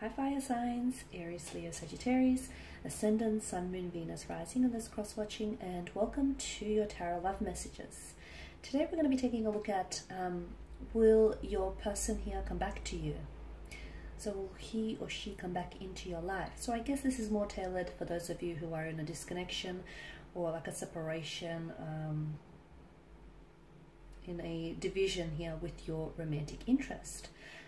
Hi fire signs, Aries, Leo, Sagittarius, Ascendant, Sun, Moon, Venus, Rising, and this cross-watching, and welcome to your Tarot Love Messages. Today we're going to be taking a look at will your person here come back to you? So will he or she come back into your life? So I guess this is more tailored for those of you who are in a disconnection or like a separation, in a division here with your romantic interest.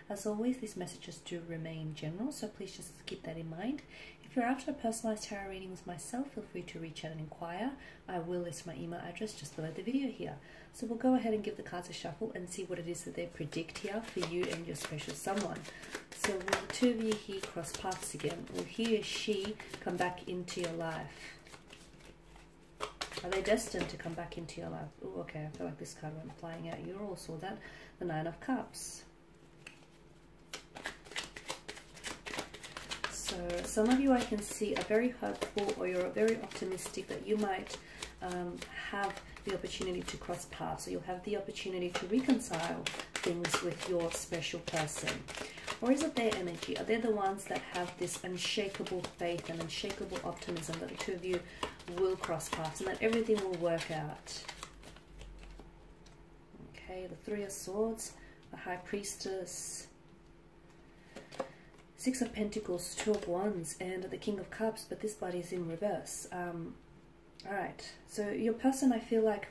As always, these messages do remain general, so please just keep that in mind. If you're after a personalized tarot reading with myself, feel free to reach out and inquire. I will list my email address just below the video here. So we'll go ahead and give the cards a shuffle and see what it is that they predict here for you and your special someone. So will the two of you here cross paths again? Will he or she come back into your life? Are they destined to come back into your life? Oh, okay, I feel like this card went flying out. You all saw that. The Nine of Cups. So some of you I can see are very hopeful, or you're very optimistic that you might have the opportunity to cross paths, or you'll have the opportunity to reconcile things with your special person. Or is it their energy? Are they the ones that have this unshakable faith and unshakable optimism that the two of you will cross paths and that everything will work out? Okay, the Three of Swords, the High Priestess, Six of Pentacles, Two of Wands, and the King of Cups, but this body is in reverse. Alright, so your person, I feel like,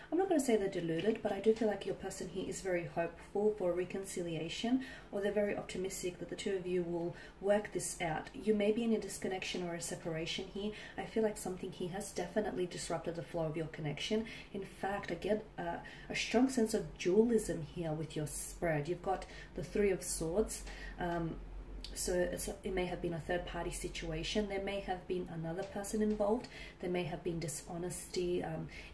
I'm not going to say they're deluded, but I do feel like your person here is very hopeful for reconciliation, or they're very optimistic that the two of you will work this out. You may be in a disconnection or a separation here. I feel like something here has definitely disrupted the flow of your connection. In fact, I get a strong sense of dualism here with your spread. You've got the Three of Swords. So it may have been a third-party situation. There may have been another person involved. There may have been dishonesty,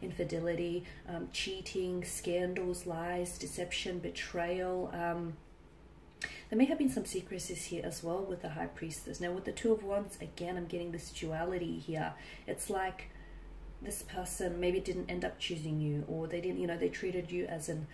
infidelity, cheating, scandals, lies, deception, betrayal. There may have been some secrecies here as well with the High Priestess. Now with the Two of Wands, again, I'm getting this duality here. It's like this person maybe didn't end up choosing you, or they didn't, they treated you as an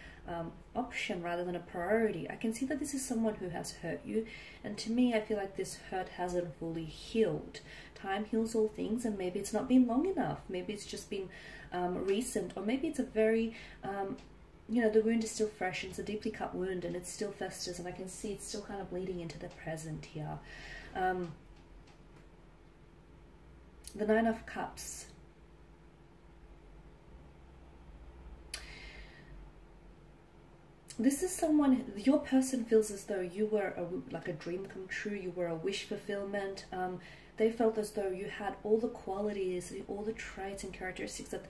option rather than a priority. I can see that this is someone who has hurt you, and to me, I feel like this hurt hasn't fully healed. Time heals all things, and maybe it's not been long enough. Maybe it's just been recent, or maybe it's a very, the wound is still fresh, and it's a deeply cut wound, and it still festers, and I can see it's still kind of bleeding into the present here. The Nine of Cups. This is someone, your person feels as though you were like a dream come true, you were a wish fulfillment. They felt as though you had all the qualities, all the traits and characteristics that,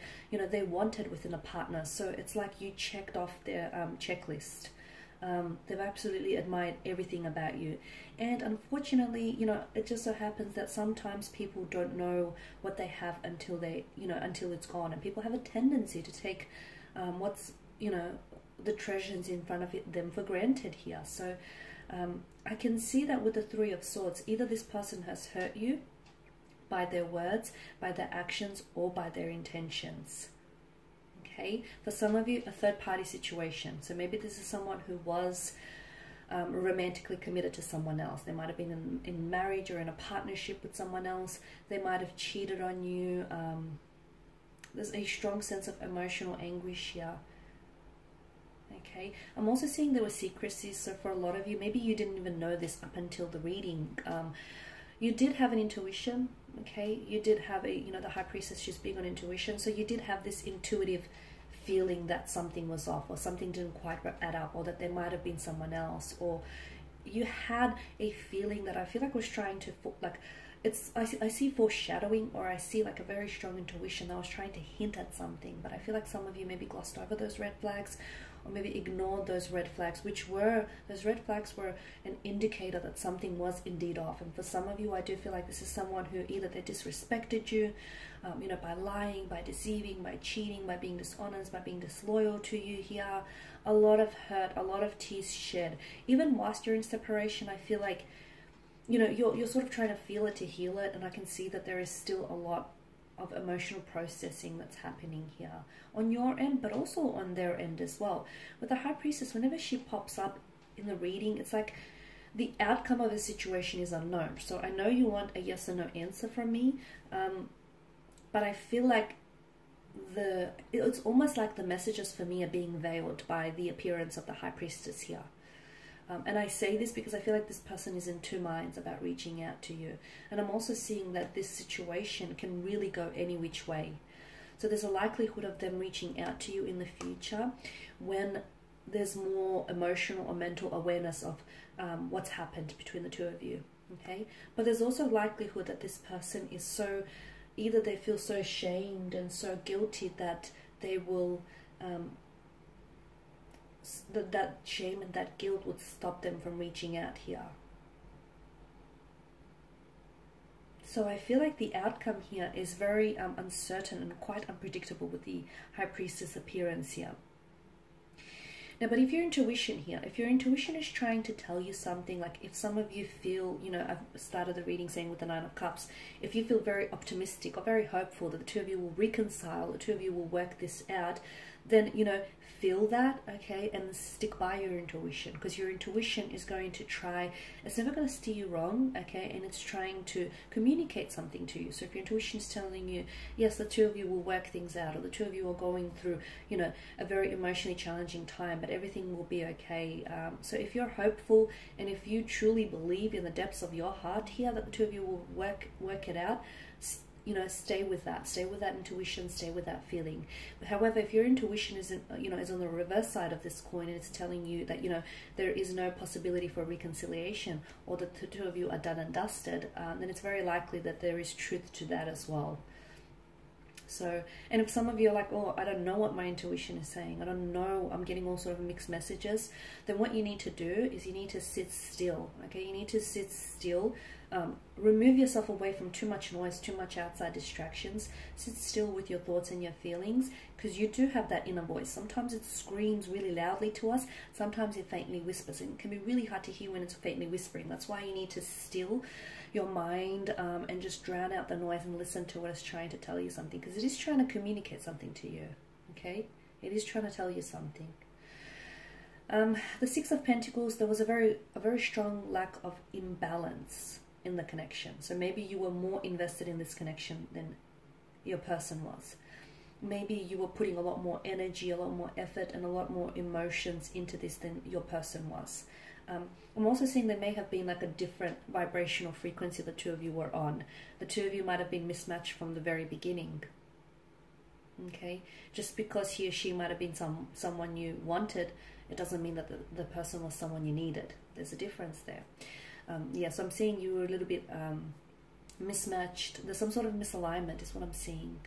they wanted within a partner. So it's like you checked off their checklist. They've absolutely admired everything about you. And unfortunately, it just so happens that sometimes people don't know what they have until they, until it's gone. And people have a tendency to take what's, the treasures in front of them for granted here. So I can see that with the Three of Swords, either this person has hurt you by their words, by their actions, or by their intentions. Okay, for some of you, a third-party situation. So maybe this is someone who was romantically committed to someone else. They might have been in marriage or in a partnership with someone else. They might have cheated on you. There's a strong sense of emotional anguish here. Okay, I'm also seeing there were secrecies, so for a lot of you, maybe you didn't even know this up until the reading. You did have an intuition, okay? You did have the High Priestess, she's big on intuition, so you did have this intuitive feeling that something was off, or something didn't quite add up, or that there might have been someone else, or you had a feeling that I feel like was trying to, I see foreshadowing, or I see like a very strong intuition that was trying to hint at something, but I feel like some of you maybe glossed over those red flags, or maybe ignored those red flags, those red flags were an indicator that something was indeed off. And for some of you, I do feel like this is someone who either they disrespected you, by lying, by deceiving, by cheating, by being dishonest, by being disloyal to you here. A lot of hurt, a lot of tears shed. Even whilst you're in separation, I feel like, you're sort of trying to feel it to heal it, and I can see that there is still a lot of emotional processing that's happening here on your end, but also on their end as well. With the High Priestess, whenever she pops up in the reading, it's like the outcome of the situation is unknown. So I know you want a yes or no answer from me, but I feel like it's almost like the messages for me are being veiled by the appearance of the High Priestess here. And I say this because I feel like this person is in two minds about reaching out to you. And I'm also seeing that this situation can really go any which way. So there's a likelihood of them reaching out to you in the future when there's more emotional or mental awareness of what's happened between the two of you. Okay? But there's also likelihood that this person is so, either they feel so ashamed and so guilty that they will, that shame and that guilt would stop them from reaching out here. So I feel like the outcome here is very uncertain and quite unpredictable with the High Priestess appearance here. Now, but if your intuition here, if your intuition is trying to tell you something, like if some of you feel, you know, I've started the reading saying with the Nine of Cups, if you feel very optimistic or very hopeful that the two of you will reconcile, the two of you will work this out, then, you know, feel that, okay, and stick by your intuition, because your intuition is going to try, it's never going to steer you wrong, okay, and it's trying to communicate something to you. So if your intuition is telling you, yes, the two of you will work things out, or the two of you are going through, you know, a very emotionally challenging time, but everything will be okay. So if you're hopeful, and if you truly believe in the depths of your heart here that the two of you will work it out, you know, stay with that intuition, stay with that feeling. However, if your intuition isn't, you know, is on the reverse side of this coin, and it's telling you that, you know, there is no possibility for reconciliation, or that the two of you are done and dusted, then it's very likely that there is truth to that as well. So, and if some of you are like, oh, I don't know what my intuition is saying, I don't know, I'm getting all sort of mixed messages, then what you need to do is you need to sit still, okay? You need to sit still, remove yourself away from too much noise, too much outside distractions, sit still with your thoughts and your feelings, because you do have that inner voice. Sometimes it screams really loudly to us, sometimes it faintly whispers, and it can be really hard to hear when it's faintly whispering. That's why you need to still your mind and just drown out the noise and listen to what it's trying to tell you something, because it is trying to communicate something to you, okay? It is trying to tell you something. The Six of Pentacles, there was a very strong lack of imbalance in the connection. So maybe you were more invested in this connection than your person was. Maybe you were putting a lot more energy, a lot more effort, and a lot more emotions into this than your person was. I'm also seeing there may have been like a different vibrational frequency the two of you were on. The two of you might have been mismatched from the very beginning. Okay, just because he or she might have been someone you wanted, it doesn't mean that the person was someone you needed. There's a difference there. Yeah, so I'm seeing you were a little bit mismatched. There's some sort of misalignment is what I'm seeing.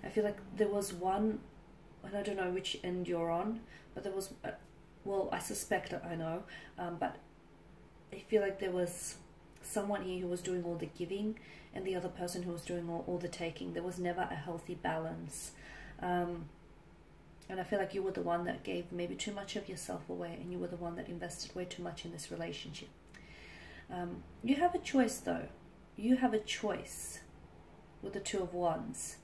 I feel like there was one, and I don't know which end you're on, but there was, well, I suspect I know, but I feel like there was someone here who was doing all the giving and the other person who was doing all the taking. There was never a healthy balance. And I feel like you were the one that gave maybe too much of yourself away, and you were the one that invested way too much in this relationship. You have a choice though. You have a choice with the Two of Wands.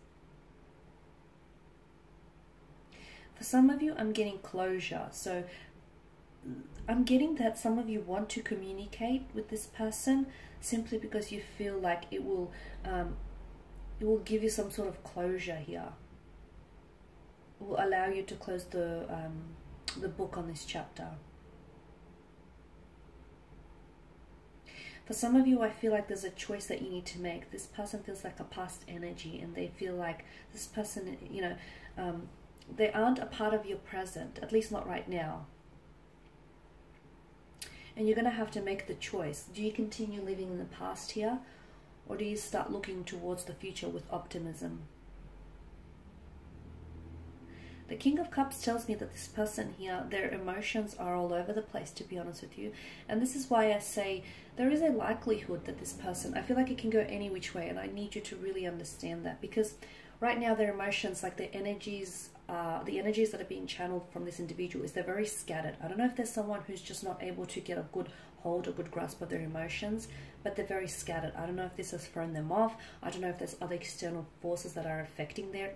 For some of you, I'm getting closure. So I'm getting that some of you want to communicate with this person simply because you feel like it will give you some sort of closure here. It will allow you to close the book on this chapter. For some of you, I feel like there's a choice that you need to make. This person feels like a past energy, and they feel like this person, you know, they aren't a part of your present, at least not right now. And you're going to have to make the choice. Do you continue living in the past here, or do you start looking towards the future with optimism? The King of Cups tells me that this person here, their emotions are all over the place, to be honest with you. And this is why I say there is a likelihood that this person, I feel like it can go any which way, and I need you to really understand that, because right now their emotions, like their energies, the energies that are being channeled from this individual they're very scattered. I don't know if there's someone who's just not able to get a good hold, a good grasp of their emotions, but they're very scattered. I don't know if this has thrown them off. I don't know if there's other external forces that are affecting their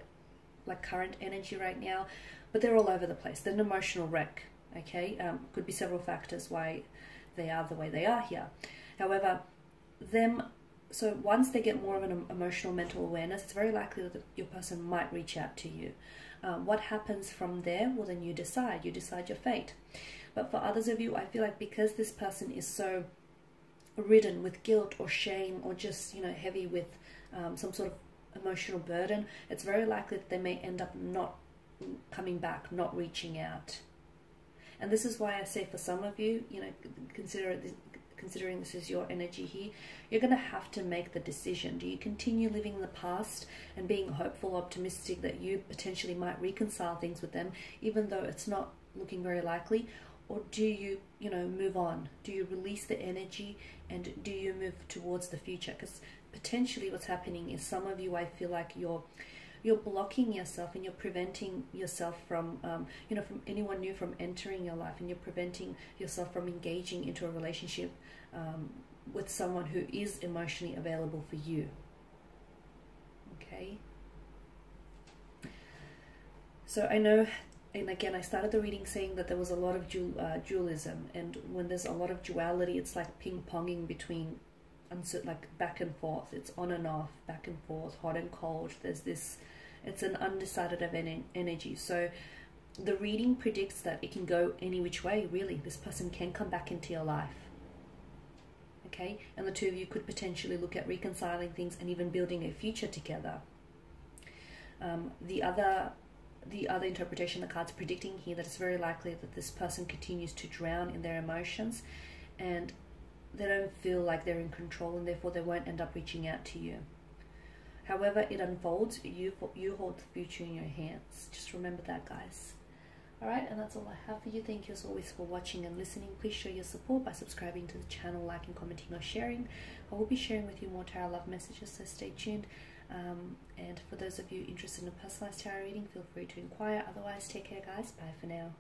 like current energy right now, but they're all over the place. They're an emotional wreck. Okay, could be several factors why they are the way they are here. However, so once they get more of an emotional mental awareness, it's very likely that your person might reach out to you. What happens from there? Well, then you decide your fate. But for others of you, I feel like because this person is so ridden with guilt or shame, or just, you know, heavy with some sort of emotional burden, it's very likely that they may end up not coming back, not reaching out. And this is why I say, for some of you, you know, considering this is your energy here, you're going to have to make the decision. Do you continue living in the past and being hopeful, optimistic that you potentially might reconcile things with them, even though it's not looking very likely? Or do you, you know, move on? Do you release the energy, and do you move towards the future? Because potentially what's happening is, some of you, I feel like you're blocking yourself, and you're preventing yourself from, you know, from anyone new from entering your life, and you're preventing yourself from engaging into a relationship with someone who is emotionally available for you. Okay. So I know, and again, I started the reading saying that there was a lot of dualism, and when there's a lot of duality, it's like ping-ponging between, like back and forth. It's on and off, back and forth, hot and cold. There's this, it's an undecided of energy. So the reading predicts that it can go any which way, really. This person can come back into your life. Okay, and the two of you could potentially look at reconciling things and even building a future together. The other interpretation the card's predicting here, that it's very likely that this person continues to drown in their emotions, and they don't feel like they're in control, and therefore they won't end up reaching out to you. However it unfolds, you hold the future in your hands. Just remember that, guys. Alright, and that's all I have for you. Thank you as always for watching and listening. Please show your support by subscribing to the channel, liking, commenting, or sharing. I will be sharing with you more tarot love messages, so stay tuned. And for those of you interested in a personalized tarot reading, feel free to inquire. Otherwise, take care, guys. Bye for now.